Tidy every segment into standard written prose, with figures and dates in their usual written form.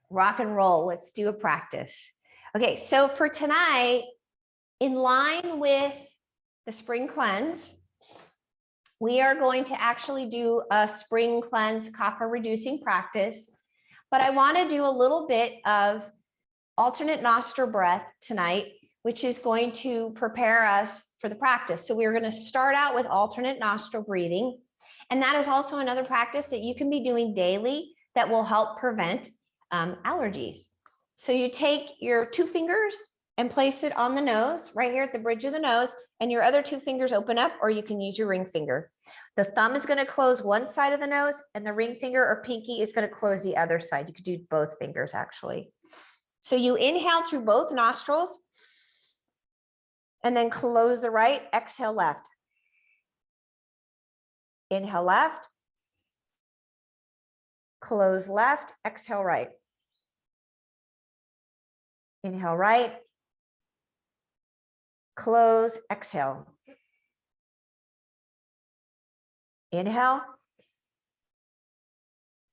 Rock and roll. Let's do a practice. Okay, so for tonight, in line with the spring cleanse, we are going to actually do a spring cleanse kapha reducing practice, but I want to do a little bit of alternate nostril breath tonight, which is going to prepare us for the practice. So we're going to start out with alternate nostril breathing. And that is also another practice that you can be doing daily that will help prevent allergies. So you take your 2 fingers and place it on the nose, right here at the bridge of the nose, and your other 2 fingers open up, or you can use your ring finger. The thumb is going to close one side of the nose, and the ring finger or pinky is going to close the other side. You could do both fingers, actually. So you inhale through both nostrils, and then close the right, exhale left. Inhale left, close left, exhale right. Inhale right, close, exhale. Inhale,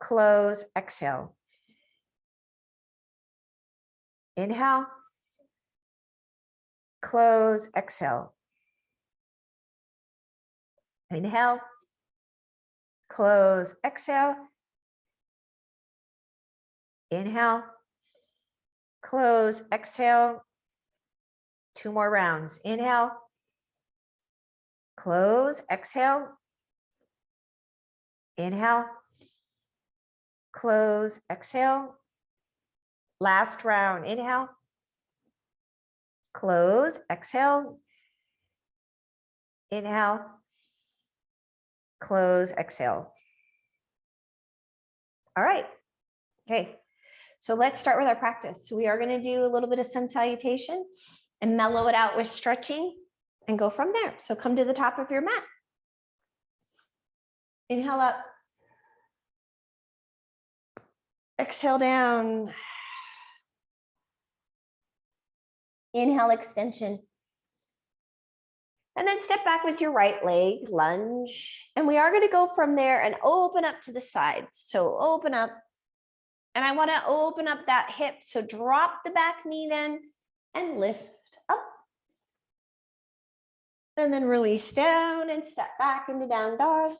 close, exhale. Inhale, close, exhale. Inhale, close, exhale. Inhale, close, exhale. 2 more rounds. Inhale, close, exhale. Inhale, close, exhale. Last round. Inhale, close, exhale. Inhale, close, exhale. All right. Okay. So let's start with our practice. So we are going to do a little bit of sun salutation and mellow it out with stretching and go from there. So come to the top of your mat. Inhale up. Exhale down. Inhale, extension. And then step back with your right leg, lunge. And we are going to go from there and open up to the side. So open up. And I want to open up that hip. So drop the back knee then and lift up. And then release down and step back into down dog.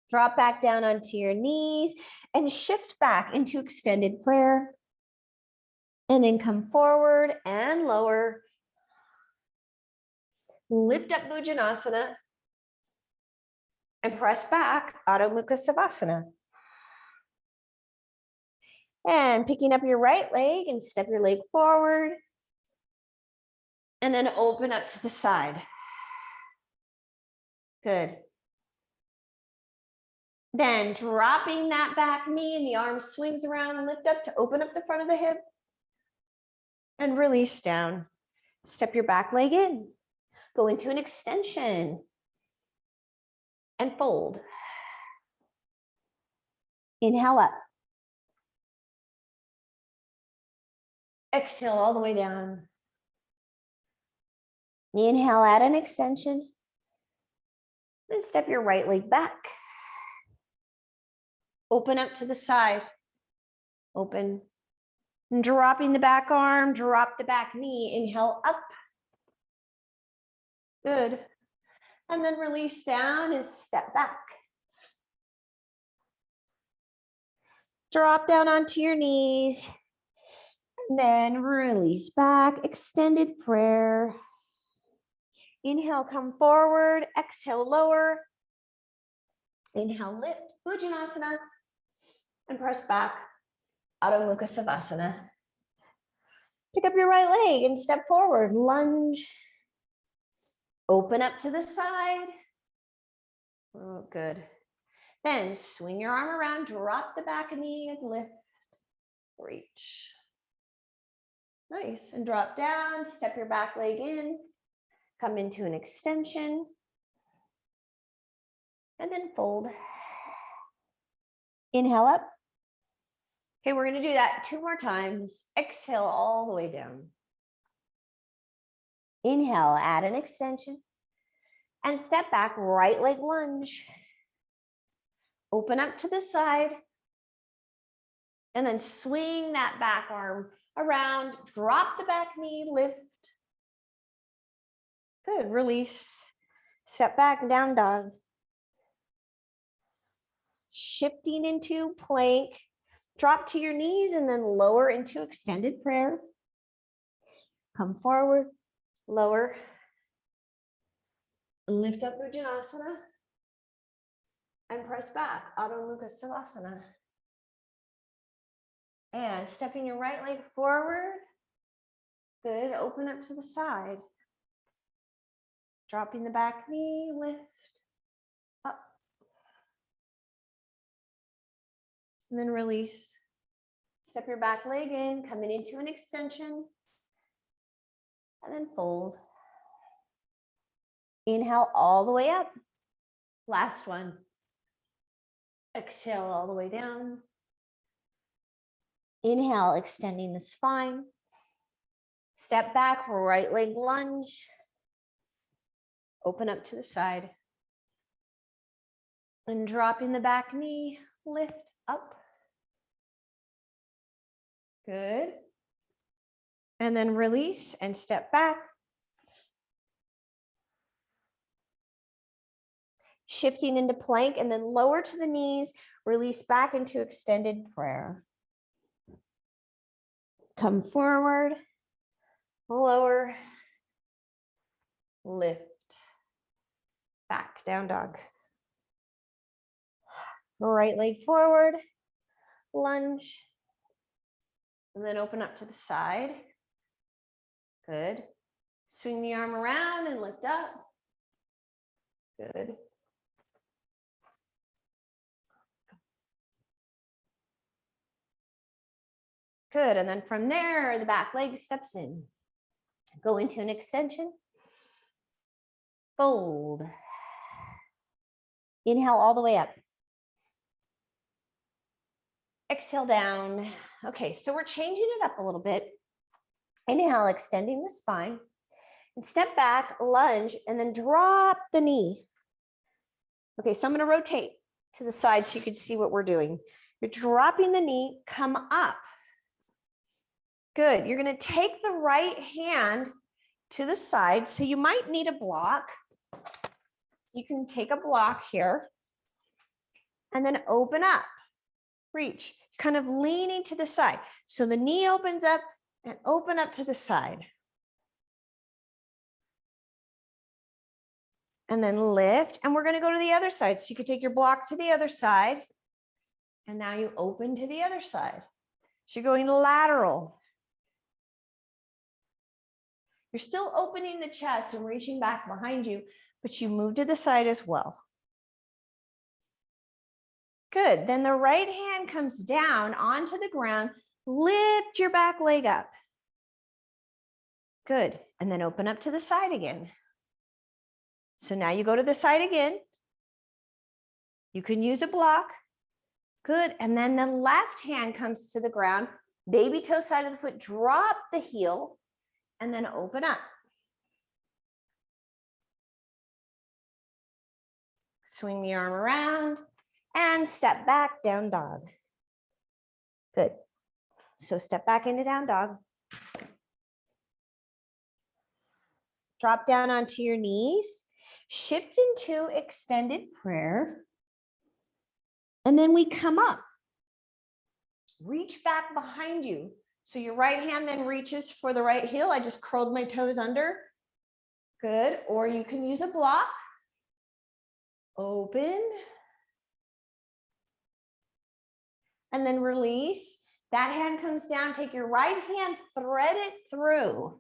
Drop back down onto your knees and shift back into extended prayer. And then come forward and lower. Lift up Bhujanasana. And press back, Adho Mukha Savasana. And picking up your right leg and step your leg forward. And then open up to the side. Good. Then dropping that back knee and the arm swings around and lift up to open up the front of the hip. And release down. Step your back leg in. Go into an extension. And fold. Inhale up. Exhale all the way down. Inhale, add an extension. Then step your right leg back. Open up to the side. Open. And dropping the back arm, drop the back knee. Inhale up. Good. And then release down and step back. Drop down onto your knees. And then release back, extended prayer. Inhale, come forward. Exhale, lower. Inhale, lift, Bhujanasana. And press back, Adho Mukha Savasana. Pick up your right leg and step forward, lunge. Open up to the side. Oh, good. Then swing your arm around, drop the back knee and lift, reach. Nice, and drop down, step your back leg in, come into an extension, and then fold. Inhale up. Okay, we're gonna do that 2 more times. Exhale all the way down. Inhale, add an extension, and step back, right leg lunge. Open up to the side. And then swing that back arm around. Drop the back knee, lift. Good, release. Step back, down dog. Shifting into plank. Drop to your knees and then lower into extended prayer. Come forward, lower. Lift up Bhujanasana. And press back, Adho Mukha Savasana. And stepping your right leg forward. Good, open up to the side. Dropping the back knee, lift, up. And then release. Step your back leg in, coming into an extension. And then fold. Inhale all the way up. Last one. Exhale all the way down. Inhale, extending the spine. Step back, right leg lunge. Open up to the side. And dropping the back knee, lift up. Good. And then release and step back. Shifting into plank and then lower to the knees, release back into extended prayer. Come forward, lower, lift, back, down dog. Right leg forward, lunge, and then open up to the side. Good. Swing the arm around and lift up. Good. Good, and then from there, the back leg steps in. Go into an extension. Fold. Inhale all the way up. Exhale down. Okay, so we're changing it up a little bit. Inhale, extending the spine. And step back, lunge, and then drop the knee. Okay, so I'm going to rotate to the side so you can see what we're doing. You're dropping the knee, come up. Good. You're going to take the right hand to the side. So you might need a block. You can take a block here and then open up, reach, kind of leaning to the side. So the knee opens up and open up to the side. And then lift. And we're going to go to the other side. So you could take your block to the other side. And now you open to the other side. So you're going lateral. You're still opening the chest and reaching back behind you, but you move to the side as well. Good. Then the right hand comes down onto the ground. Lift your back leg up. Good. And then open up to the side again. So now you go to the side again. You can use a block. Good. And then the left hand comes to the ground. Baby toe side of the foot, drop the heel. And then open up. Swing the arm around and step back, down dog. Good. So step back into down dog. Drop down onto your knees. Shift into extended prayer. And then we come up. Reach back behind you. So your right hand then reaches for the right heel. I just curled my toes under. Good. Or you can use a block. Open. And then release. That hand comes down. Take your right hand, thread it through.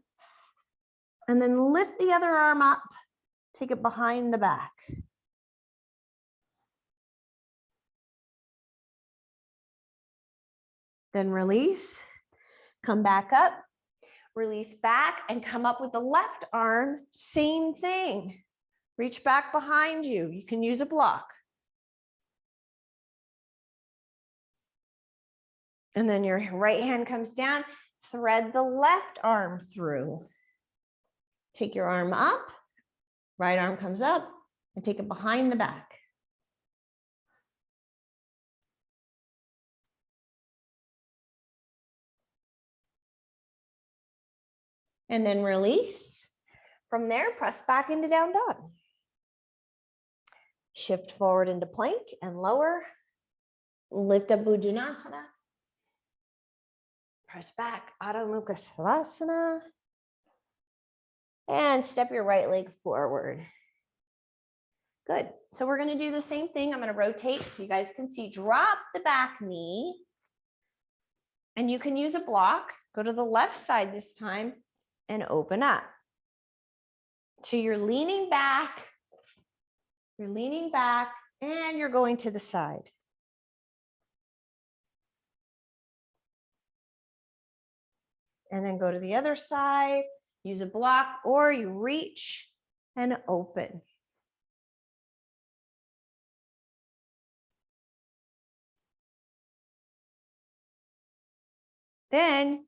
And then lift the other arm up. Take it behind the back. Then release. Come back up, release back, and come up with the left arm. Same thing. Reach back behind you. You can use a block. And then your right hand comes down. Thread the left arm through. Take your arm up. Right arm comes up and take it behind the back. And then release. From there, press back into down dog. Shift forward into plank and lower. Lift up Bhujanasana. Press back, Adho Mukha Savasana. And step your right leg forward. Good. So we're going to do the same thing. I'm going to rotate so you guys can see. Drop the back knee. And you can use a block. Go to the left side this time and open up. So you're leaning back. You're leaning back and you're going to the side. And then go to the other side, use a block, or you reach and open. Then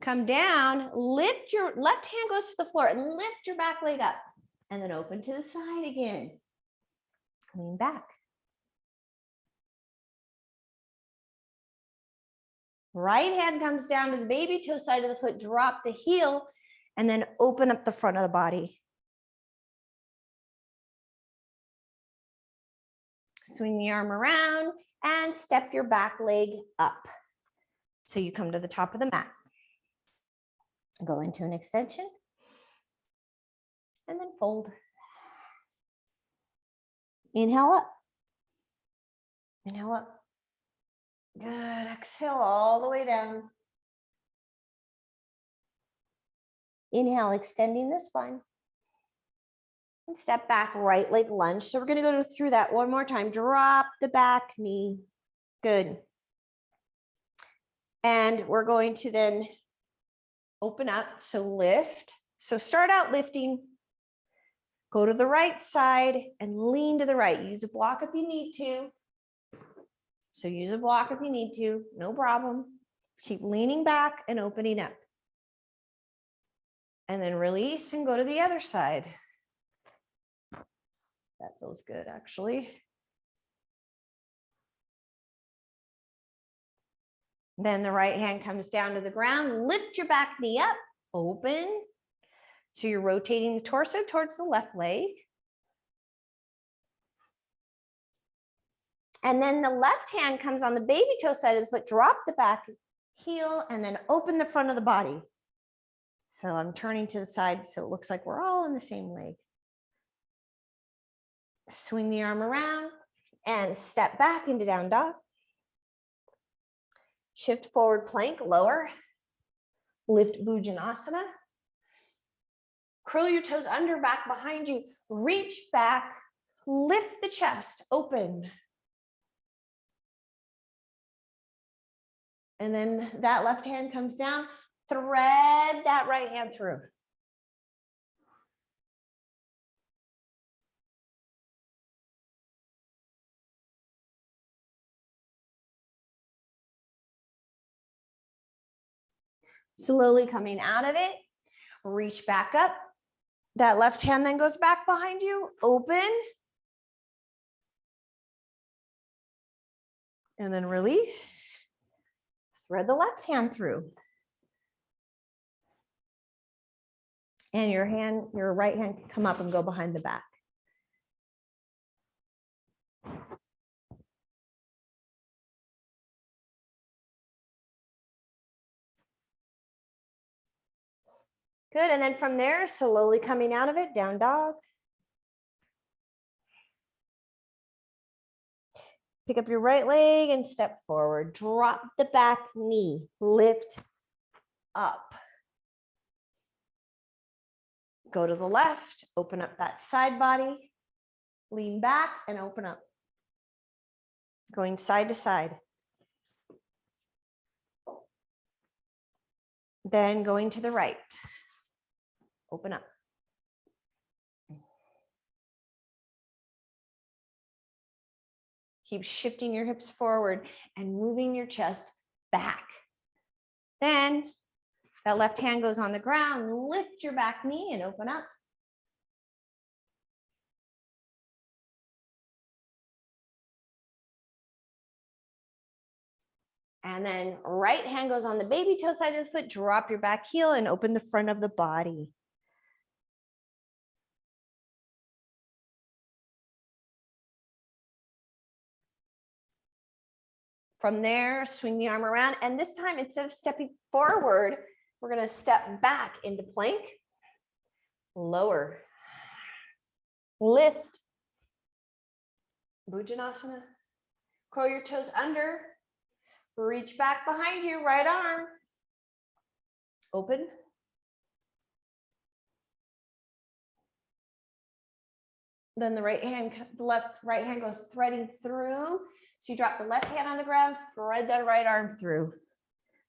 come down, lift your left hand goes to the floor and lift your back leg up. And then open to the side again. Lean back. Right hand comes down to the baby toe side of the foot, drop the heel, and then open up the front of the body. Swing the arm around and step your back leg up. So you come to the top of the mat. Go into an extension and then fold. Inhale up. Inhale up. Good. Exhale all the way down. Inhale, extending the spine. And step back, right leg lunge. So we're going to go through that one more time. Drop the back knee. Good. And we're going to then open up. So lift. So start out lifting. Go to the right side and lean to the right. Use a block if you need to. So use a block if you need to, no problem. Keep leaning back and opening up. And then release and go to the other side. That feels good, actually. Then the right hand comes down to the ground. Lift your back knee up, open. So you're rotating the torso towards the left leg. And then the left hand comes on the baby toe side of the foot, drop the back heel, and then open the front of the body. So I'm turning to the side so it looks like we're all in the same leg. Swing the arm around and step back into down dog. Shift forward plank, lower. Lift Bhujanasana. Curl your toes under, back behind you. Reach back, lift the chest, open. And then that left hand comes down, thread that right hand through. Slowly coming out of it, reach back up. That left hand then goes back behind you, open. And then release. Thread the left hand through. And your right hand can come up and go behind the back. Good, and then from there, slowly coming out of it, down dog. Pick up your right leg and step forward. Drop the back knee, lift up. Go to the left, open up that side body, lean back and open up. Going side to side. Then going to the right. Open up. Keep shifting your hips forward and moving your chest back. Then that left hand goes on the ground. Lift your back knee and open up. And then right hand goes on the baby toe side of the foot, drop your back heel and open the front of the body. From there, swing the arm around. And this time, instead of stepping forward, we're gonna step back into plank, lower, lift, Bhujanasana. Curl your toes under, reach back behind you, right arm, open. Then the right hand goes threading through. So you drop the left hand on the ground, thread that right arm through.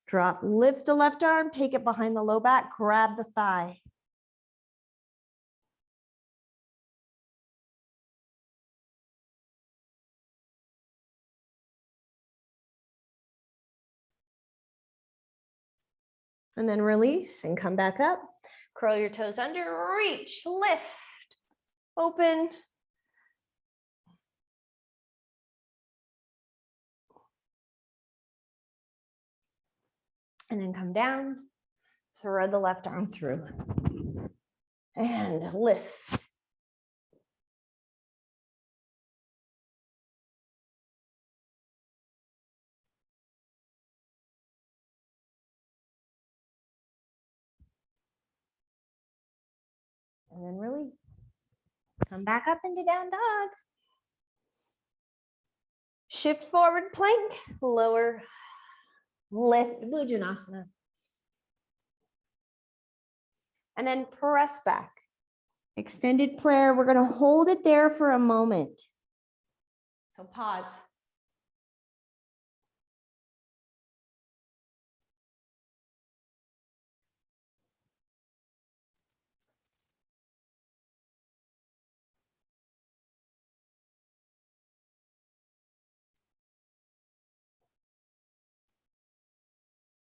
Drop, lift the left arm, take it behind the low back, grab the thigh. And then release and come back up. Curl your toes under, reach, lift, open. And then come down, thread the left arm through. And lift. And then release. Come back up into down dog. Shift forward plank, lower, lift, Bhujanasana. And then press back. Extended prayer, we're gonna hold it there for a moment. So pause.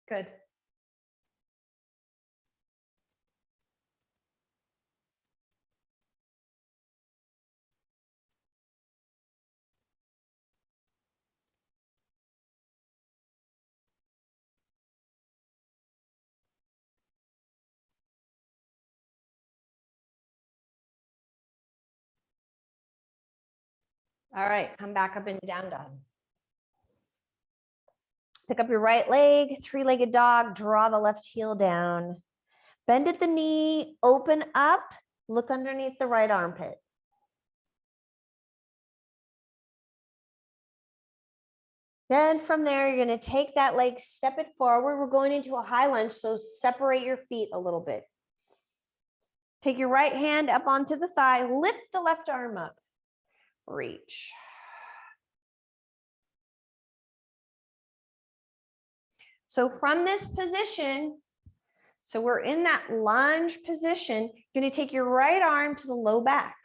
Good. All right, come back up into down dog. Pick up your right leg, three-legged dog, draw the left heel down. Bend at the knee, open up, look underneath the right armpit. Then from there, you're gonna take that leg, step it forward. We're going into a high lunge, so separate your feet a little bit. Take your right hand up onto the thigh, lift the left arm up, reach. So from this position, so we're in that lunge position, you're gonna take your right arm to the low back.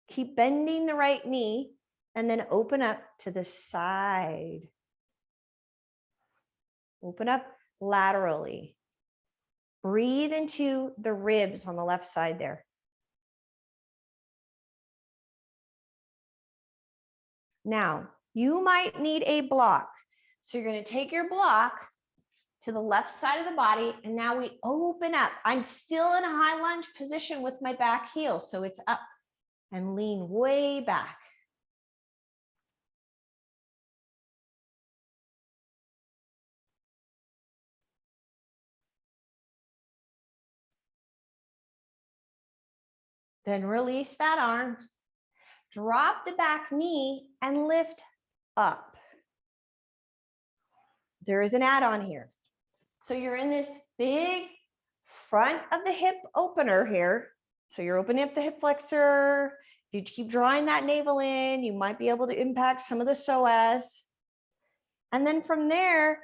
Keep bending the right knee and then open up to the side. Open up laterally. Breathe into the ribs on the left side there. Now, you might need a block. So you're going to take your block to the left side of the body, and now we open up. I'm still in a high lunge position with my back heel, so it's up and lean way back. Then release that arm, drop the back knee and lift up. There is an add-on here. So you're in this big front of the hip opener here. So you're opening up the hip flexor. If you keep drawing that navel in, you might be able to impact some of the psoas. And then from there,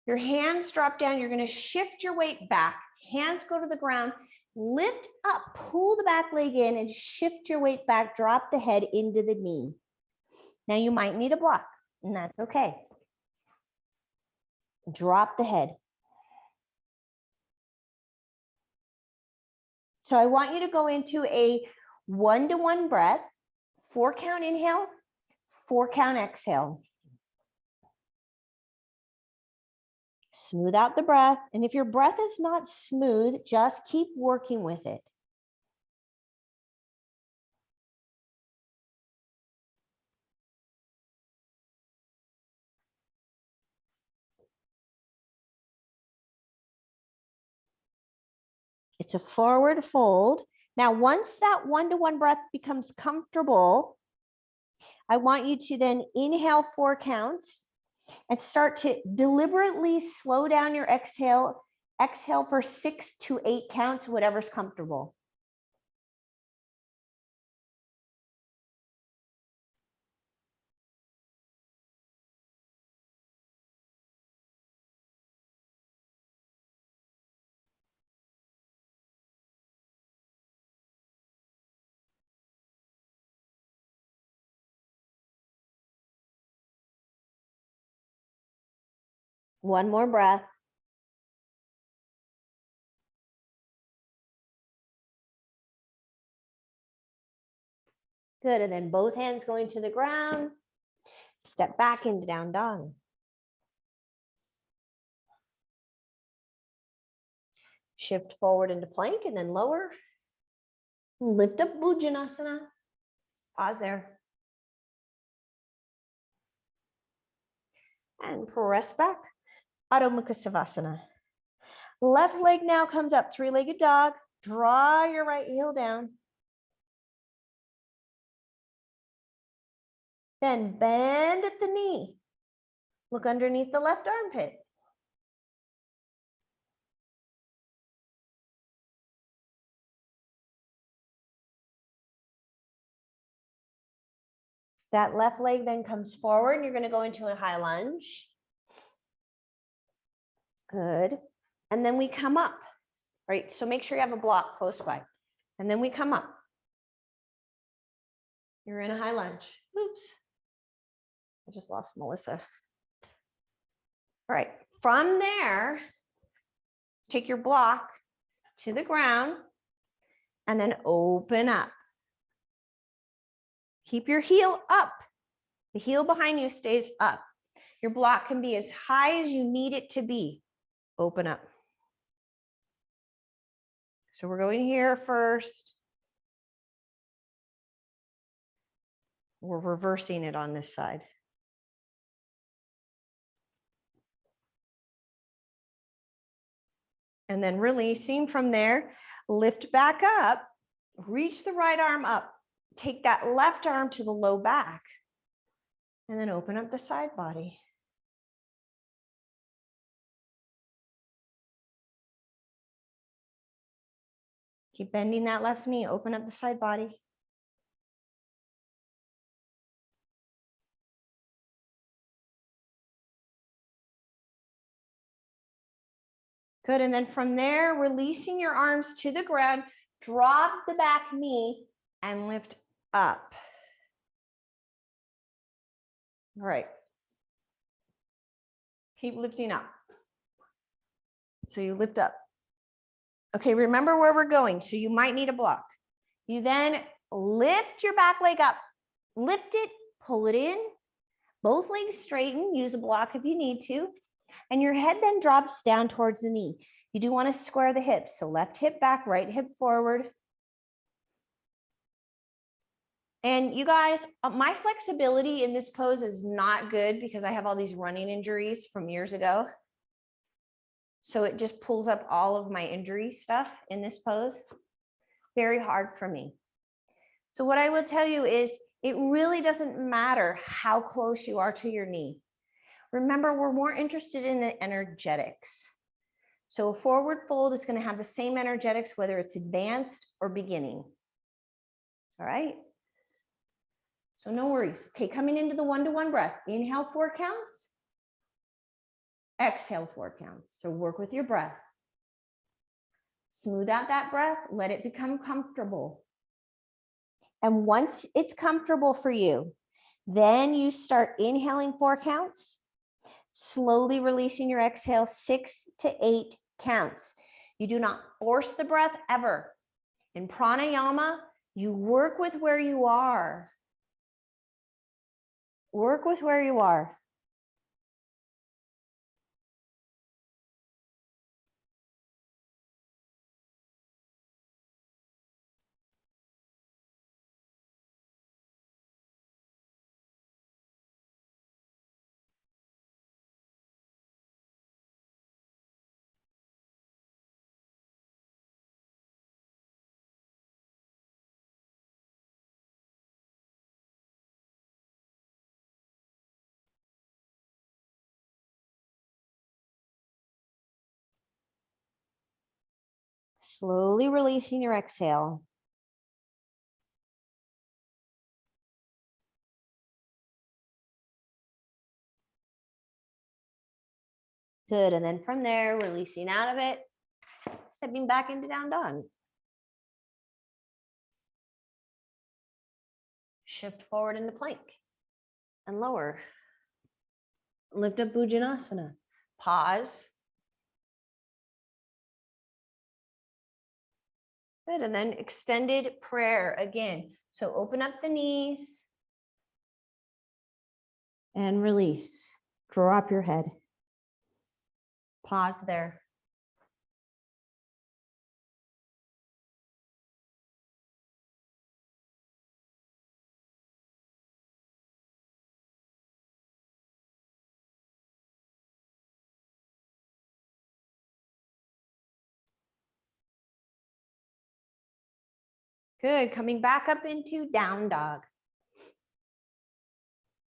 your hands drop down. You're going to shift your weight back. Hands go to the ground. Lift up, pull the back leg in and shift your weight back. Drop the head into the knee. Now you might need a block, and that's okay. Drop the head. So I want you to go into a 1-to-1 breath, 4-count inhale, 4-count exhale. Smooth out the breath. And if your breath is not smooth, just keep working with it. It's a forward fold. Now, once that one-to-one breath becomes comfortable, I want you to then inhale 4 counts and start to deliberately slow down your exhale. Exhale for 6 to 8 counts, whatever's comfortable. One more breath. Good, and then both hands going to the ground. Step back into down dog. Shift forward into plank and then lower. Lift up Bhujanasana. Pause there. And press back. Adho Mukha Savasana. Left leg now comes up, 3-legged dog. Draw your right heel down. Then bend at the knee. Look underneath the left armpit. That left leg then comes forward and you're going to go into a high lunge. Good. And then we come up, right? So make sure you have a block close by. And then we come up. You're in a high lunge. Oops. I just lost Melissa. All right. From there, take your block to the ground and then open up. Keep your heel up. The heel behind you stays up. Your block can be as high as you need it to be. Open up. So we're going here first. We're reversing it on this side. And then releasing from there, lift back up, reach the right arm up, take that left arm to the low back, and then open up the side body. Keep bending that left knee, open up the side body. Good, and then from there, releasing your arms to the ground, drop the back knee and lift up. All right. Keep lifting up. So you lift up. Okay, remember where we're going. So you might need a block. You then lift your back leg up, lift it, pull it in, both legs straighten, use a block if you need to, and your head then drops down towards the knee. You do want to square the hips. So left hip back, right hip forward. And you guys, my flexibility in this pose is not good because I have all these running injuries from years ago. So it just pulls up all of my injury stuff in this pose. Very hard for me. So what I will tell you is it really doesn't matter how close you are to your knee. Remember, we're more interested in the energetics. So a forward fold is going to have the same energetics, whether it's advanced or beginning. All right. So no worries. Okay, coming into the one-to-one breath. Inhale 4 counts. Exhale 4 counts. So work with your breath. Smooth out that breath. Let it become comfortable. And once it's comfortable for you, then you start inhaling 4 counts, slowly releasing your exhale 6 to 8 counts. You do not force the breath ever. In pranayama, you work with where you are. Work with where you are. Slowly releasing your exhale. Good, and then from there, releasing out of it, stepping back into down dog. Shift forward into plank and lower. Lift up Bhujanasana. Pause. Good, and then extended prayer again. So open up the knees and release. Drop your head. Pause there. Good, coming back up into down dog.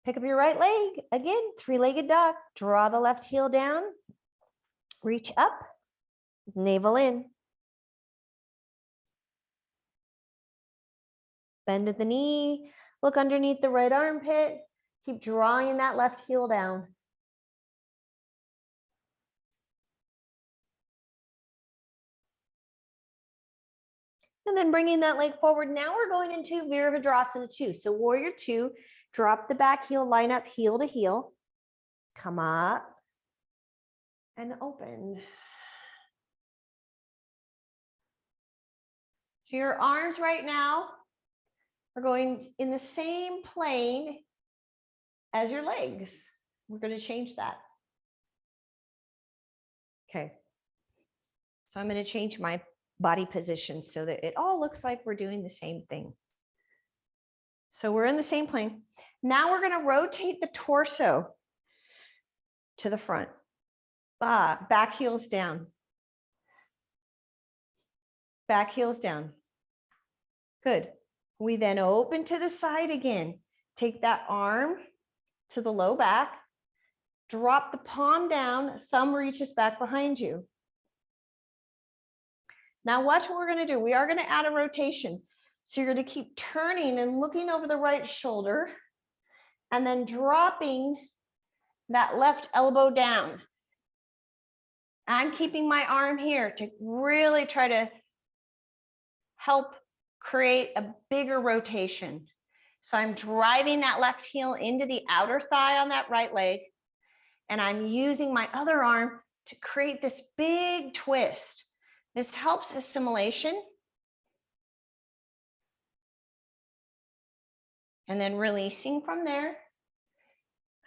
Pick up your right leg. Again, three-legged dog. Draw the left heel down. Reach up, navel in. Bend at the knee. Look underneath the right armpit. Keep drawing that left heel down. And then bringing that leg forward. Now we're going into Virabhadrasana 2. So warrior 2, drop the back heel, line up heel to heel. Come up and open. So your arms right now are going in the same plane as your legs. We're going to change that. Okay. So I'm going to change my body position so that it all looks like we're doing the same thing. So we're in the same plane. Now we're going to rotate the torso to the front. Back heels down. Back heels down. Good. We then open to the side again. Take that arm to the low back. Drop the palm down. Thumb reaches back behind you. Now watch what we're going to do. We are going to add a rotation. So you're going to keep turning and looking over the right shoulder and then dropping that left elbow down. I'm keeping my arm here to really try to help create a bigger rotation. So I'm driving that left heel into the outer thigh on that right leg, and I'm using my other arm to create this big twist. This helps assimilation. And then releasing from there,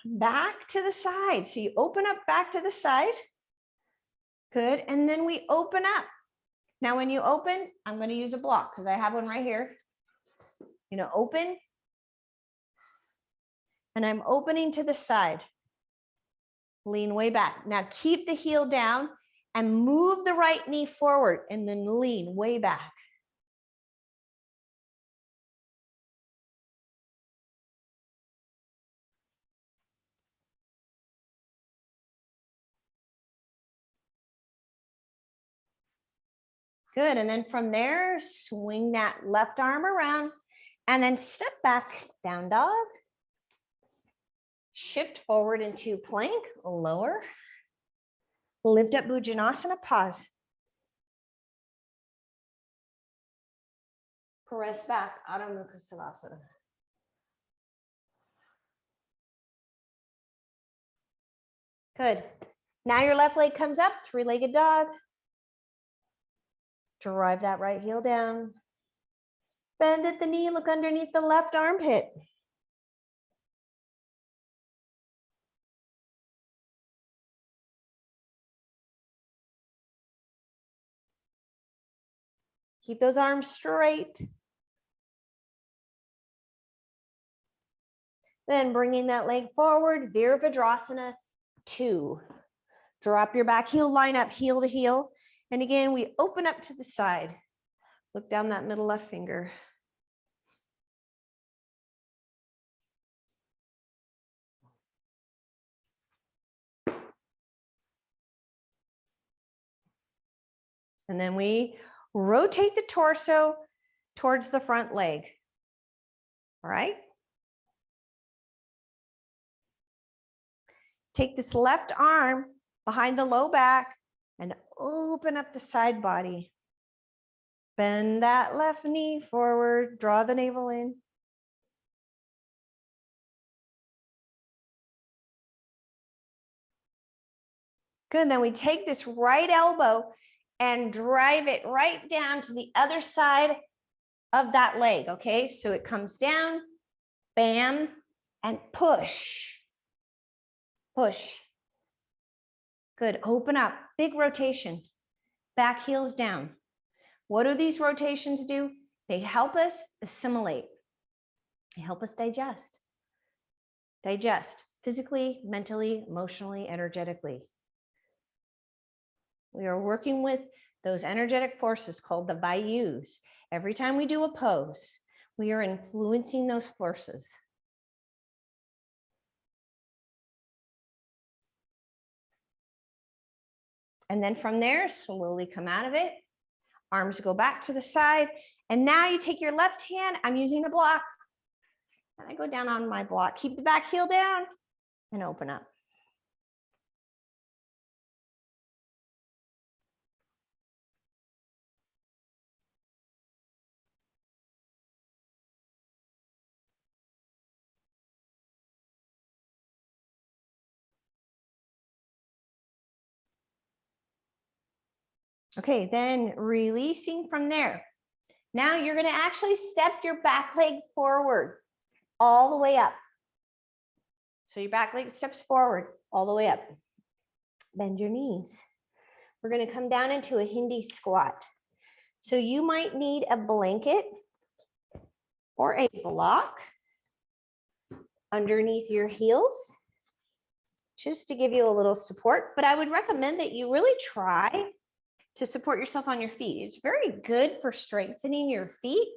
back to the side. So you open up back to the side. Good, and then we open up. Now when you open, I'm going to use a block because I have one right here. You know, open. And I'm opening to the side. Lean way back. Now keep the heel down and move the right knee forward and then lean way back. Good, and then from there, swing that left arm around and then step back, down dog. Shift forward into plank, lower. Lift up Bhujanasana, pause. Press back, Adho Mukha Savasana. Good. Now your left leg comes up, three-legged dog. Drive that right heel down. Bend at the knee, look underneath the left armpit. Keep those arms straight. Then bringing that leg forward, Virabhadrasana 2. Drop your back heel, line up heel to heel. And again, we open up to the side. Look down that middle left finger. And then we Rotate the torso towards the front leg. All right. Take this left arm behind the low back and open up the side body. Bend that left knee forward, draw the navel in. Good, then we take this right elbow and drive it right down to the other side of that leg, okay? So it comes down, bam, and push. Push. Good, open up, big rotation. Back heels down. What do these rotations do? They help us assimilate. They help us digest. Digest physically, mentally, emotionally, energetically. We are working with those energetic forces called the Vayus. Every time we do a pose, we are influencing those forces. And then from there, slowly come out of it. Arms go back to the side. And now you take your left hand, I'm using a block. And I go down on my block. Keep the back heel down and open up. Okay, then releasing from there. Now you're going to actually step your back leg forward all the way up. So your back leg steps forward all the way up. Bend your knees. We're going to come down into a Hindi squat. So you might need a blanket or a block underneath your heels just to give you a little support. But I would recommend that you really try to support yourself on your feet. It's very good for strengthening your feet.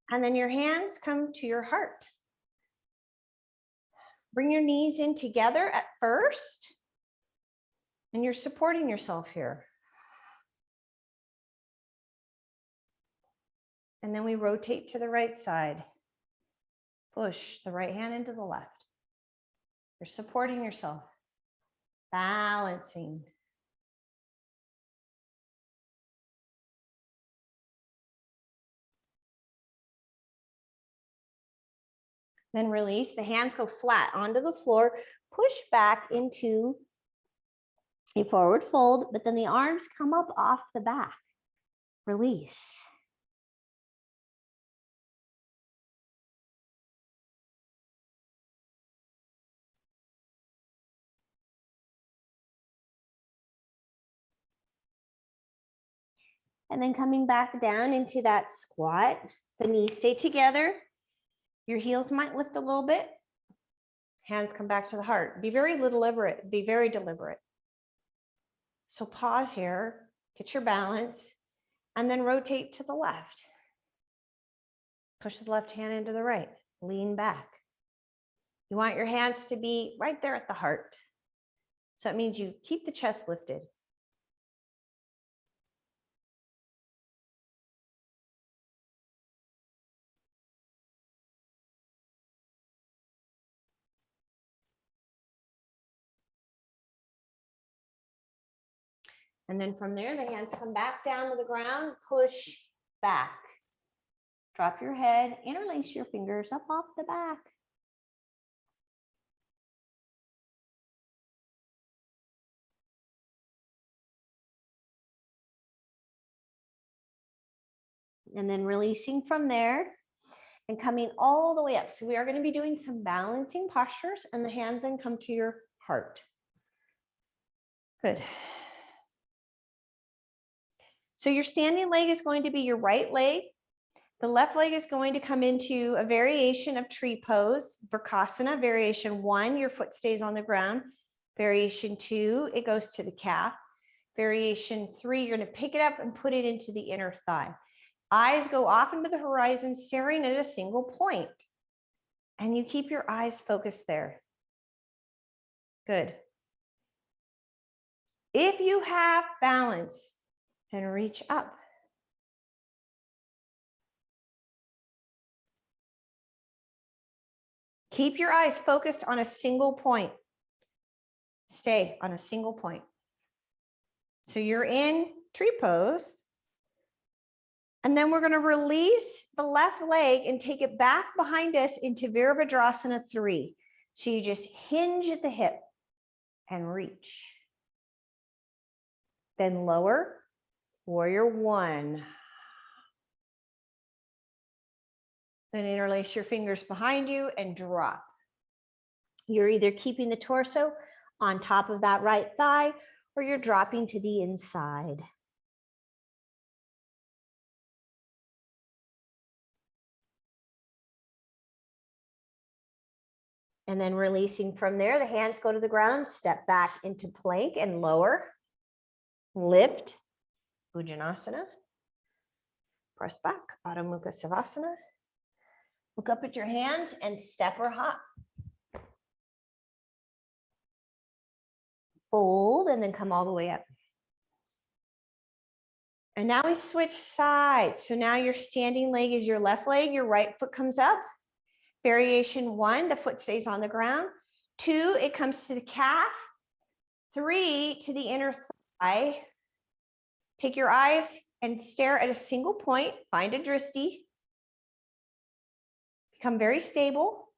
And then your hands come to your heart. Bring your knees in together at first. And you're supporting yourself here. And then we rotate to the right side. Push the right hand into the left. You're supporting yourself. Balancing. Then release. The hands go flat onto the floor. Push back into a forward fold, but then the arms come up off the back. Release. And then coming back down into that squat, the knees stay together. Your heels might lift a little bit. Hands come back to the heart. Be very deliberate. Be very deliberate. So pause here, get your balance, and then rotate to the left. Push the left hand into the right. Lean back. You want your hands to be right there at the heart. So it means you keep the chest lifted. And then from there, the hands come back down to the ground, push back. Drop your head, interlace your fingers up off the back. And then releasing from there and coming all the way up. So we are going to be doing some balancing postures, and the hands then come to your heart. Good. So your standing leg is going to be your right leg. The left leg is going to come into a variation of tree pose, Vrksasana. Variation 1, your foot stays on the ground. Variation 2, it goes to the calf. Variation 3, you're going to pick it up and put it into the inner thigh. Eyes go off into the horizon, staring at a single point. And you keep your eyes focused there. Good. If you have balance, then reach up Keep your eyes focused on a single point. Stay on a single point. So you're in tree pose. And then we're going to release the left leg and take it back behind us into Virabhadrasana 3. So you just hinge at the hip and reach. Then lower, warrior 1. Then interlace your fingers behind you and drop. You're either keeping the torso on top of that right thigh or you're dropping to the inside. And then releasing from there, the hands go to the ground, step back into plank and lower. Lift, Bhujanasana. Press back, Adho Mukha Savasana. Look up at your hands and step or hop. Fold and then come all the way up. And now we switch sides. So now your standing leg is your left leg, your right foot comes up. Variation 1, the foot stays on the ground. 2, it comes to the calf. 3, to the inner thigh. Take your eyes and stare at a single point. Find a drishti. Become very stable.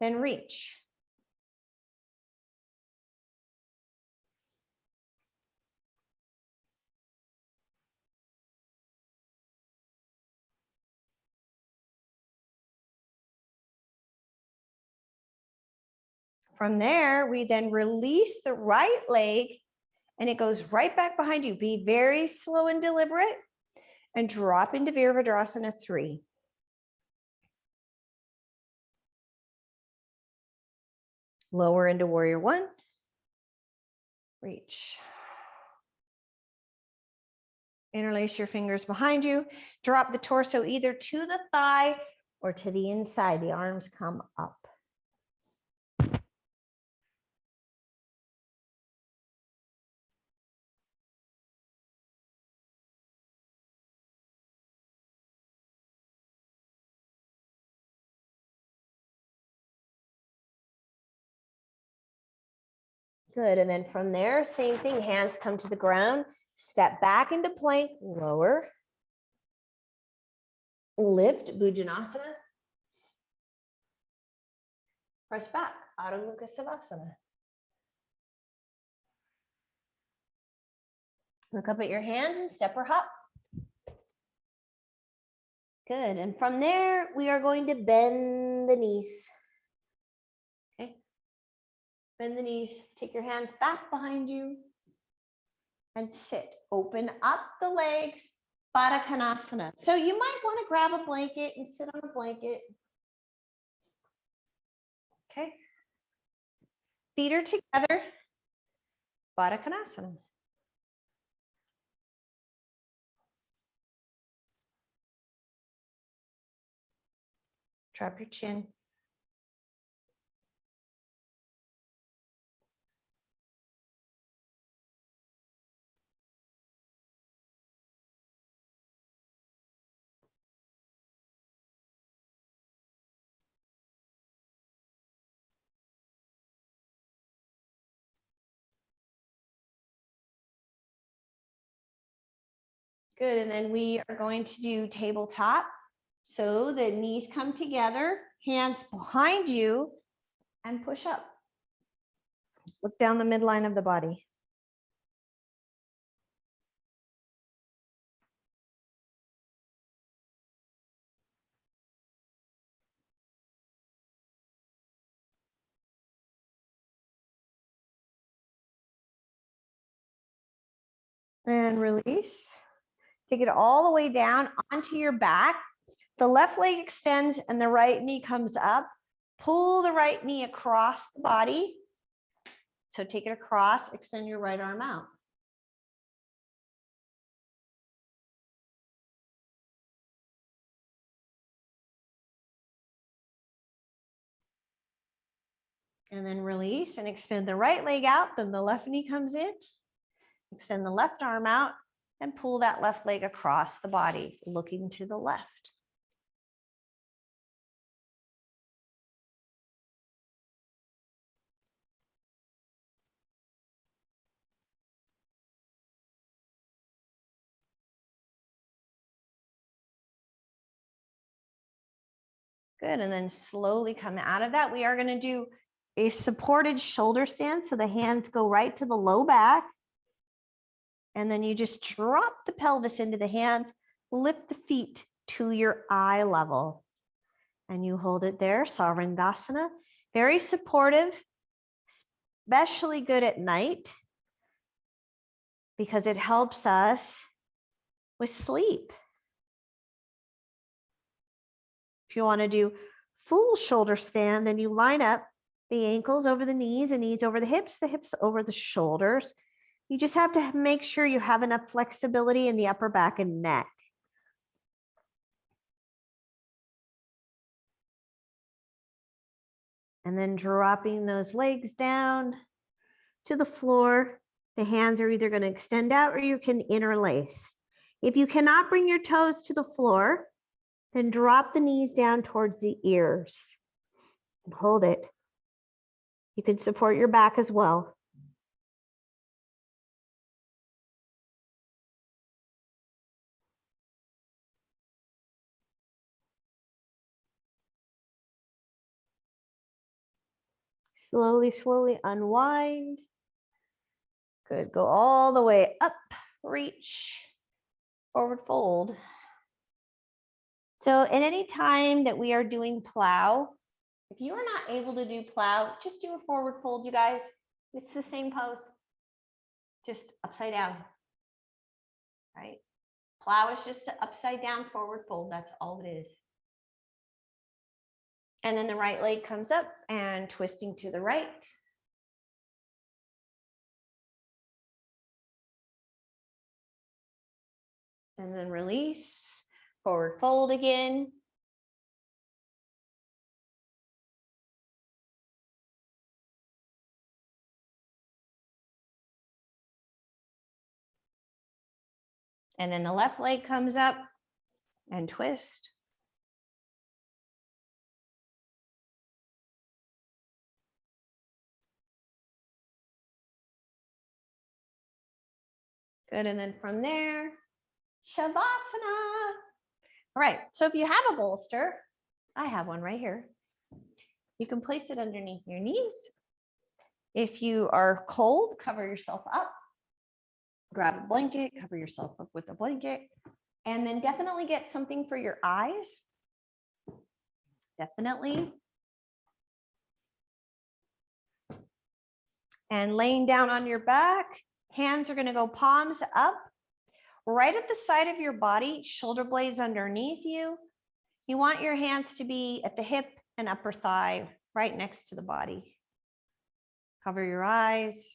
Then reach. From there, we then release the right leg and it goes right back behind you. Be very slow and deliberate and drop into Virabhadrasana 3. Lower into warrior 1. Reach. Interlace your fingers behind you. Drop the torso either to the thigh or to the inside. The arms come up. Good, and then from there, same thing, hands come to the ground, step back into plank, lower, lift, Bhujanasana, press back, Adho Mukha Savasana. Look up at your hands and step or hop. Good, and from there, we are going to bend the knees. Okay, bend the knees, take your hands back behind you and sit. Open up the legs, Baddha Konasana. So you might want to grab a blanket and sit on a blanket. Okay, feet are together, Baddha Konasana. Drop your chin. Good, and then we are going to do tabletop. So the knees come together, hands behind you, and push up. Look down the midline of the body. And release. Take it all the way down onto your back. The left leg extends and the right knee comes up. Pull the right knee across the body. So take it across, extend your right arm out. And then release and extend the right leg out. Then the left knee comes in. Extend the left arm out and pull that left leg across the body, looking to the left. Good, and then slowly come out of that. We are going to do a supported shoulder stand. So the hands go right to the low back. And then you just drop the pelvis into the hands, lift the feet to your eye level. And you hold it there, Sarvangasana. Very supportive, especially good at night because it helps us with sleep. If you want to do full shoulder stand, then you line up the ankles over the knees over the hips over the shoulders. You just have to make sure you have enough flexibility in the upper back and neck. And then dropping those legs down to the floor. The hands are either going to extend out or you can interlace. If you cannot bring your toes to the floor, then drop the knees down towards the ears. Hold it. You can support your back as well. Slowly, slowly unwind. Good. Go all the way up, reach, forward fold. So at any time that we are doing plow, if you are not able to do plow, just do a forward fold, you guys. It's the same pose, just upside down, right? Plow is just an upside down forward fold. That's all it is. And then the right leg comes up and twisting to the right. And then release, forward fold again. And then the left leg comes up and twist. Good, and then from there, Shavasana. All right, so if you have a bolster, I have one right here. You can place it underneath your knees. If you are cold, cover yourself up. Grab a blanket, cover yourself up with a blanket, and then definitely get something for your eyes. Definitely. And laying down on your back, hands are going to go palms up, right at the side of your body, shoulder blades underneath you. You want your hands to be at the hip and upper thigh, right next to the body. Cover your eyes.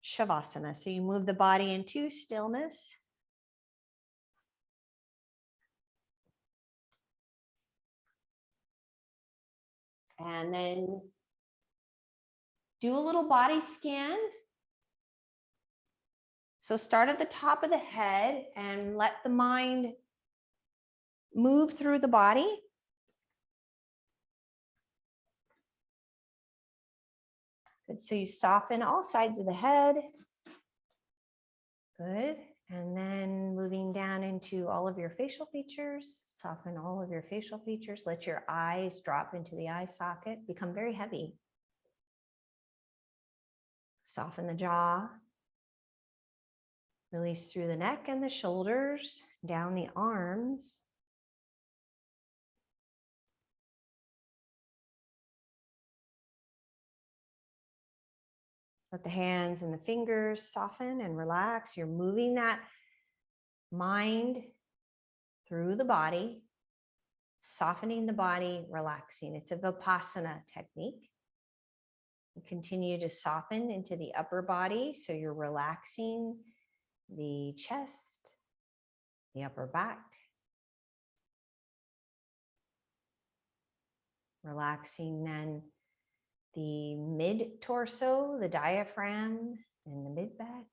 Shavasana. So you move the body into stillness. And then do a little body scan. So start at the top of the head and let the mind move through the body. Good. So you soften all sides of the head. Good. And then moving down into all of your facial features, soften all of your facial features. Let your eyes drop into the eye socket, become very heavy. Soften the jaw. Release through the neck and the shoulders, down the arms. Let the hands and the fingers soften and relax. You're moving that mind through the body, softening the body, relaxing. It's a Vipassana technique. You continue to soften into the upper body. So you're relaxing the chest, the upper back. Relaxing then the mid torso, the diaphragm, and the mid back.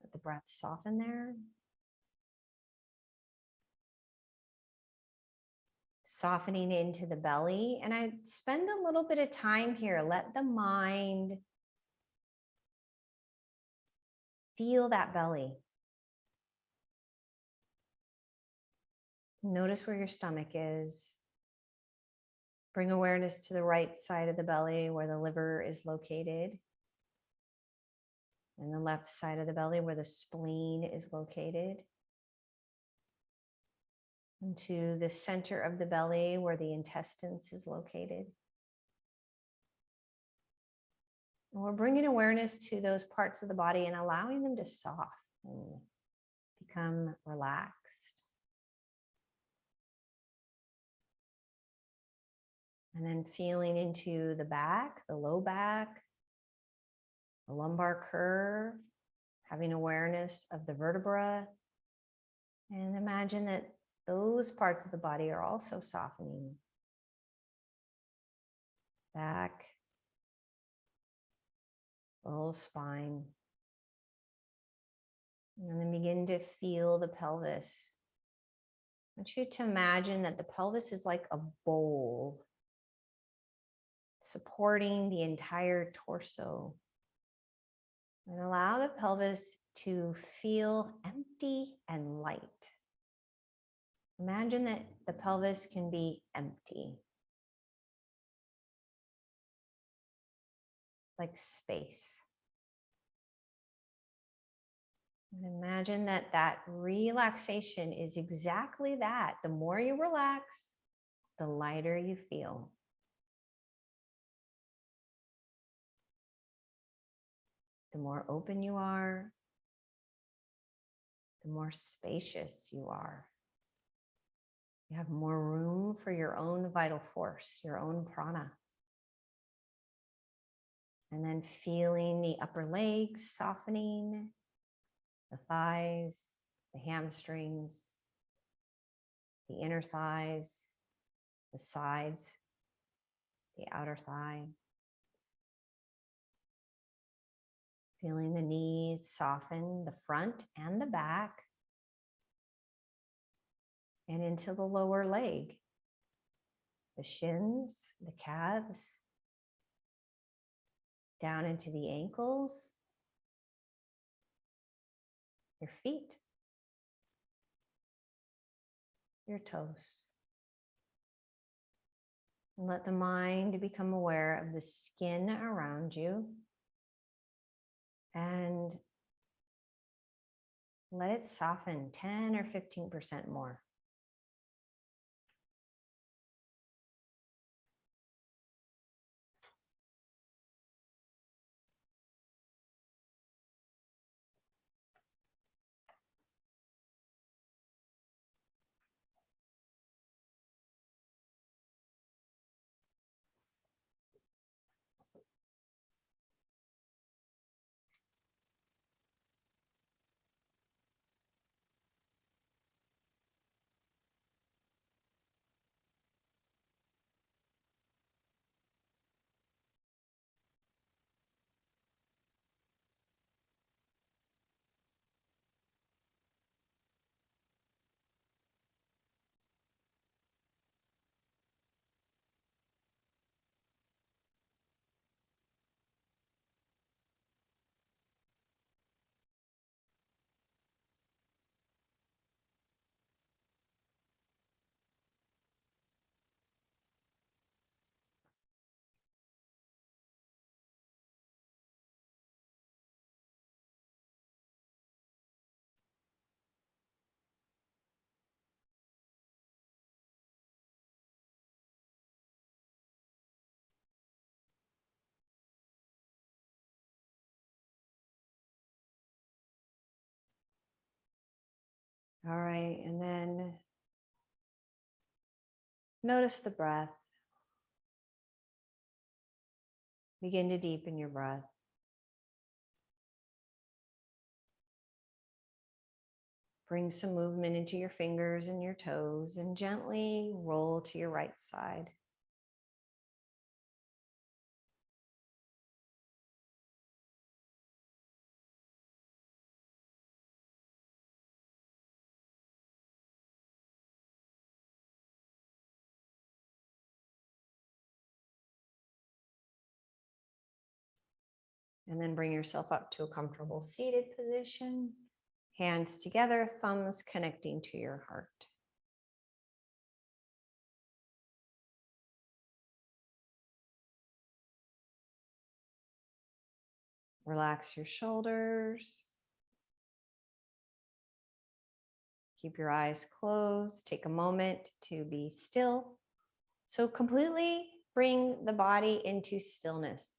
Let the breath soften there. Softening into the belly. And I spend a little bit of time here. Let the mind feel that belly. Notice where your stomach is. Bring awareness to the right side of the belly where the liver is located, and the left side of the belly where the spleen is located. Into the center of the belly where the intestines is located. And we're bringing awareness to those parts of the body and allowing them to soften, become relaxed. And then feeling into the back, the low back, the lumbar curve, having awareness of the vertebra. And imagine that those parts of the body are also softening. Back, the whole spine. And then begin to feel the pelvis. I want you to imagine that the pelvis is like a bowl supporting the entire torso. And allow the pelvis to feel empty and light. Imagine that the pelvis can be empty, like space. And imagine that that relaxation is exactly that. The more you relax, the lighter you feel. The more open you are, the more spacious you are. You have more room for your own vital force, your own prana. And then feeling the upper legs softening, the thighs, the hamstrings, the inner thighs, the sides, the outer thigh. Feeling the knees soften, the front and the back, and into the lower leg, the shins, the calves, down into the ankles, your feet, your toes. And let the mind become aware of the skin around you. And let it soften 10 or 15% more. All right, and then notice the breath. Begin to deepen your breath. Bring some movement into your fingers and your toes and gently roll to your right side. And then bring yourself up to a comfortable seated position. Hands together, thumbs connecting to your heart. Relax your shoulders. Keep your eyes closed. Take a moment to be still. So completely bring the body into stillness.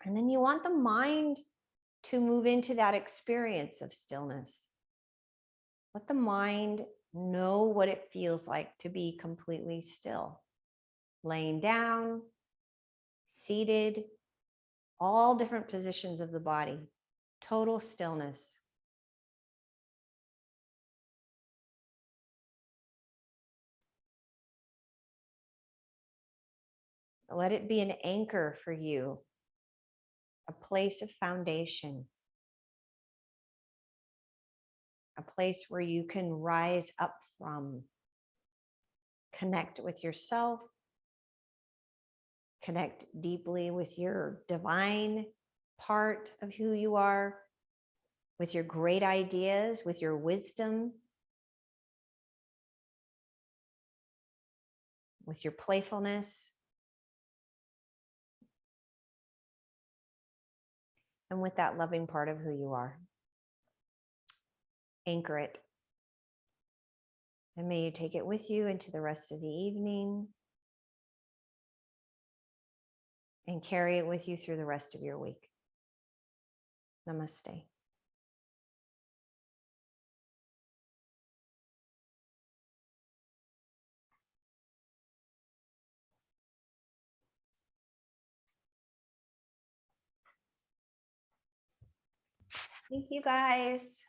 And then you want the mind to move into that experience of stillness. Let the mind know what it feels like to be completely still. Laying down, seated, all different positions of the body, total stillness. Let it be an anchor for you, a place of foundation, a place where you can rise up from, connect with yourself, connect deeply with your divine part of who you are, with your great ideas, with your wisdom, with your playfulness, and with that loving part of who you are. Anchor it. And may you take it with you into the rest of the evening and carry it with you through the rest of your week. Namaste. Thank you, guys.